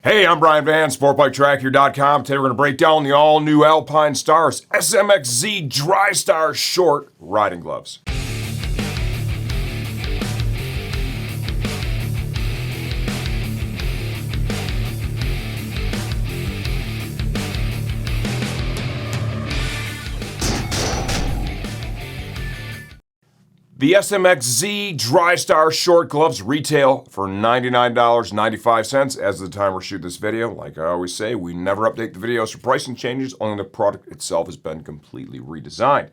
Hey, I'm Brian Van, SportBikeTracker.com. Today we're going to break down the all-new Alpinestars SMX Drystar short riding gloves. The SMX Drystar short gloves retail for $99.95 as of the time we shoot this video. Like I always say, we never update the videos for pricing changes, only the product itself has been completely redesigned.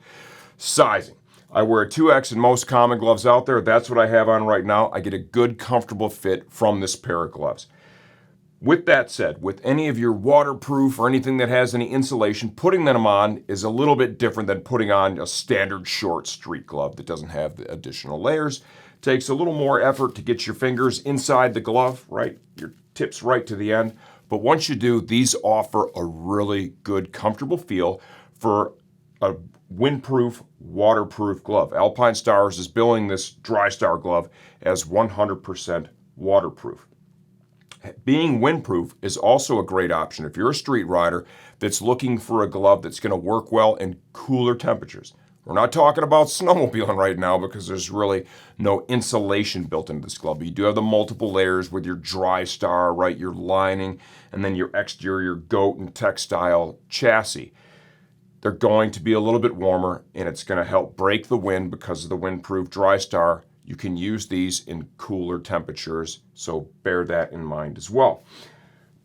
Sizing. I wear a 2X in most common gloves out there. That's what I have on right now. I get a good, comfortable fit from this pair of gloves. With that said, with any of your waterproof or anything that has any insulation, putting them on is a little bit different than putting on a standard short street glove that doesn't have the additional layers. It takes a little more effort to get your fingers inside the glove, right? Your tips right to the end. But once you do, these offer a really good, comfortable feel for a windproof, waterproof glove. Alpinestars is billing this Drystar glove as 100% waterproof. Being windproof is also a great option if you're a street rider that's looking for a glove that's going to work well in cooler temperatures. We're not talking about snowmobiling right now because there's really no insulation built into this glove. But you do have the multiple layers with your Drystar, right? Your lining, and then your exterior goat and textile chassis. They're going to be a little bit warmer, and it's going to help break the wind because of the windproof Drystar. You can use these in cooler temperatures, so bear that in mind as well.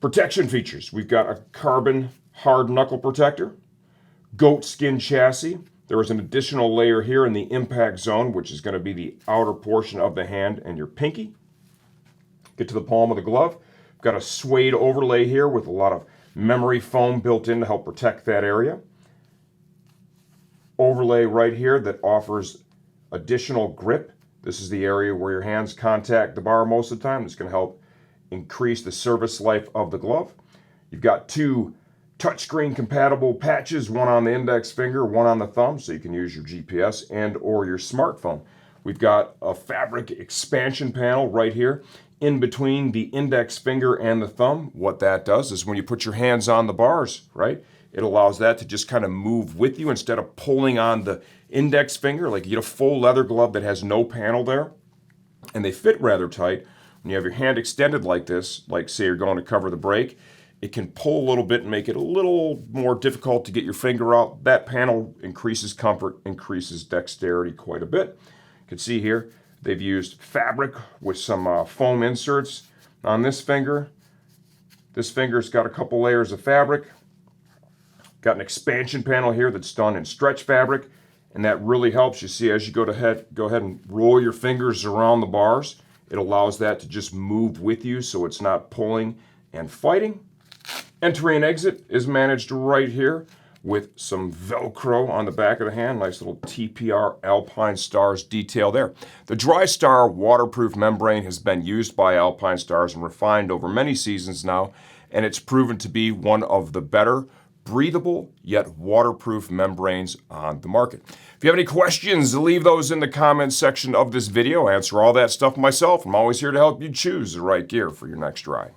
Protection features. We've got a carbon hard knuckle protector, goat skin chassis. There is an additional layer here in the impact zone, which is going to be the outer portion of the hand and your pinky. Get to the palm of the glove. We've got a suede overlay here with a lot of memory foam built in to help protect that area. Overlay right here that offers additional grip. This is the area where your hands contact the bar most of the time. It's going to help increase the service life of the glove. You've got two touchscreen compatible patches, one on the index finger, one on the thumb, so you can use your GPS and or your smartphone. We've got a fabric expansion panel right here in between the index finger and the thumb. What that does is when you put your hands on the bars, right, it allows that to just kind of move with you instead of pulling on the index finger. Like you get a full leather glove that has no panel there, and they fit rather tight. When you have your hand extended like this, like say you're going to cover the brake, it can pull a little bit and make it a little more difficult to get your finger out. That panel increases comfort, increases dexterity quite a bit. You can see here, they've used fabric with some foam inserts on this finger. This finger's got a couple layers of fabric. Got an expansion panel here that's done in stretch fabric, and that really helps. You see, as you go ahead and roll your fingers around the bars, it allows that to just move with you so it's not pulling and fighting. Entry and exit is managed right here with some Velcro on the back of the hand. Nice little TPR Alpinestars detail there. The Drystar waterproof membrane has been used by Alpinestars and refined over many seasons now, and it's proven to be one of the better breathable yet waterproof membranes on the market. If you have any questions, leave those in the comments section of this video. I answer all that stuff myself. I'm always here to help you choose the right gear for your next ride.